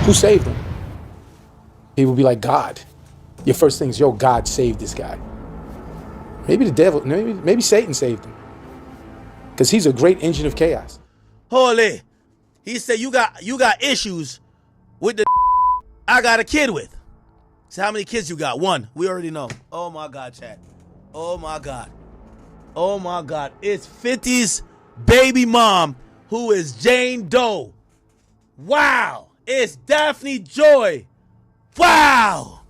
Who saved him? People be like, God. Your first thing is, yo, God saved this guy. Maybe the devil, maybe Satan saved him. Because he's a great engine of chaos. Holy. He said, you got issues with the I got a kid with. So how many kids you got? One. We already know. Oh my God, Chad. Oh my God. Oh my God. It's 50's baby mom, who is Jane Doe. Wow. It's Daphne Joy. Wow.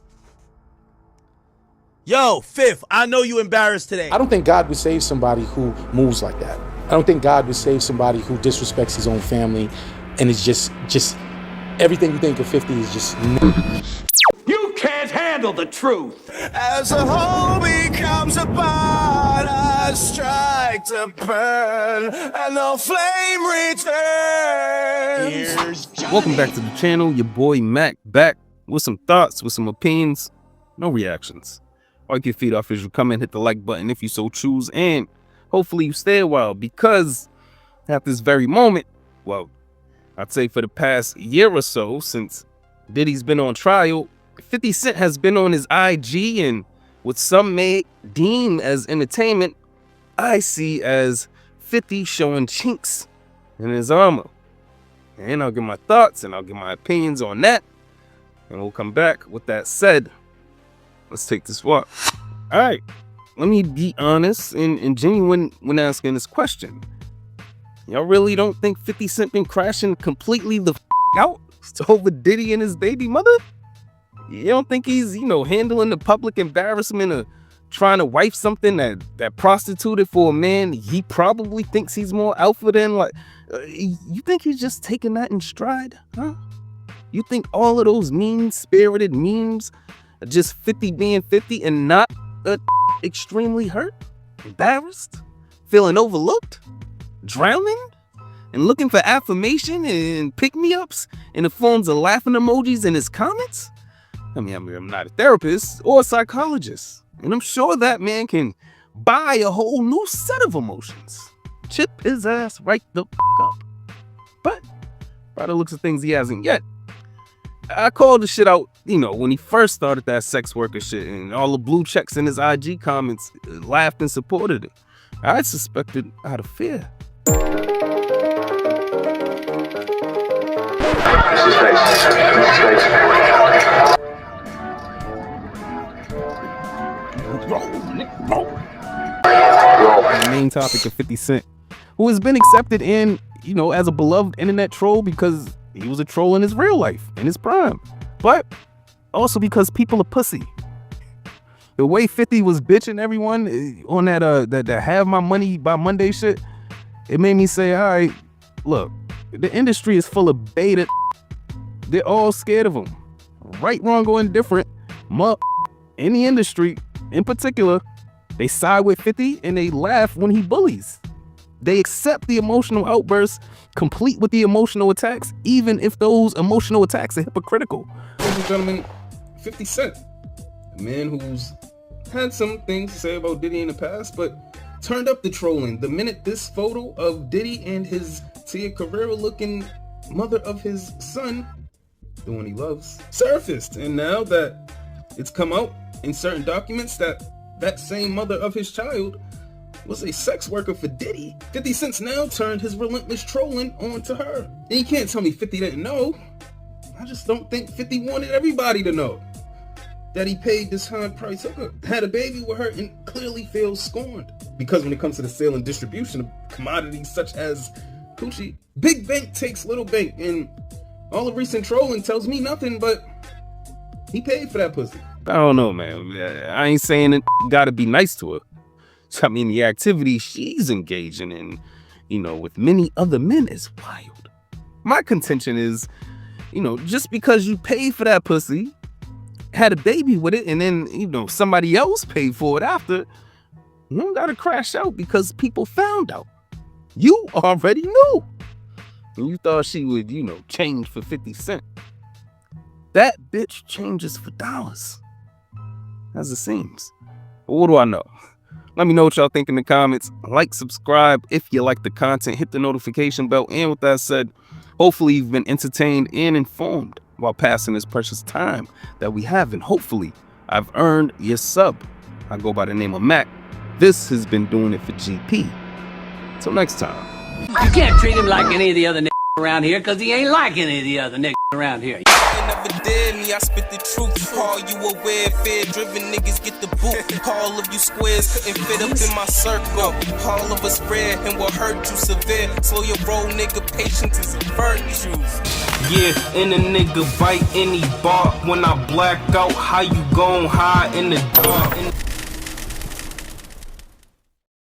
Yo, Fifth, I know you embarrassed today. I don't think God would save somebody who moves like that. I don't think God would save somebody who disrespects his own family and is just everything you think of 50 is just... You can't handle the truth. As a whole becomes a part, I strike to burn, and the flame returns. Welcome back to the channel. Your boy Mac back with some thoughts, with some opinions, no reactions. Wipe your feet off as you come and hit the like button if you so choose, and hopefully you stay a while, because at this very moment, well, I'd say for the past year or so since Diddy's been on trial, 50 Cent has been on his IG, and what some may deem as entertainment, I see as 50 showing chinks in his armor. And I'll give my thoughts and I'll give my opinions on that, and we'll come back. With that said, let's take this walk. All right, let me be honest and genuine when asking this question. Y'all really don't think 50 Cent been crashing completely the out over Diddy and his baby mother? You don't think he's, handling the public embarrassment of trying to wife something that prostituted for a man he probably thinks he's more alpha than? Like, you think he's just taking that in stride, huh? You think all of those mean-spirited memes are just 50 being 50 and not extremely hurt, embarrassed, feeling overlooked, drowning, and looking for affirmation and pick-me-ups in the forms of laughing emojis in his comments? I mean, I'm not a therapist or a psychologist, and I'm sure that man can buy a whole new set of emotions. Chip his ass right the up. But by the looks of things, he hasn't yet. I called the shit out, when he first started that sex worker shit, and all the blue checks in his IG comments laughed and supported it. I suspected out of fear. The main topic of 50 Cent, who has been accepted in, as a beloved internet troll because he was a troll in his real life, in his prime, but also because people are pussy. The way 50 was bitching everyone on that have my money by Monday shit, it made me say, all right, look, the industry is full of beta. They're all scared of him. Right, wrong, or indifferent, in the industry in particular, they side with 50 and they laugh when he bullies. They accept the emotional outbursts, complete with the emotional attacks, even if those emotional attacks are hypocritical. Ladies and gentlemen, 50 Cent, a man who's had some things to say about Diddy in the past, but turned up the trolling the minute this photo of Diddy and his Tia Carrera-looking mother of his son, the one he loves, surfaced. And now that it's come out in certain documents that same mother of his child was a sex worker for Diddy, 50 Cent's now turned his relentless trolling onto her. And you can't tell me 50 didn't know. I just don't think 50 wanted everybody to know that he paid this high price hooker, had a baby with her, and clearly feels scorned. Because when it comes to the sale and distribution of commodities such as coochie, big bank takes little bank, and all the recent trolling tells me nothing but he paid for that pussy. I don't know, man. I ain't saying it gotta be nice to her. I mean, the activity she's engaging in, with many other men is wild. My contention is, just because you paid for that pussy, had a baby with it, and then, somebody else paid for it after, you don't gotta crash out because people found out. You already knew. And you thought she would, change for 50 Cent. That bitch changes for dollars, as it seems. But what do I know? Let me know what y'all think in the comments. Like, subscribe if you like the content. Hit the notification bell. And with that said, hopefully you've been entertained and informed while passing this precious time that we have, and hopefully I've earned your sub. I go by the name of Mac. This has been Doing It for GP. Till next time. You can't treat him like any of the other niggas around here, because he ain't like any of the other niggas around here. You never did me, I spit the truth. All you aware, fear-driven niggas get the boot. All of you squares couldn't fit up in my circle. All of us rare and will hurt you severe. Slow your roll, nigga, patience is a virtue. Yeah, and a nigga bite any bark. When I black out, how you gon' hide in the dark?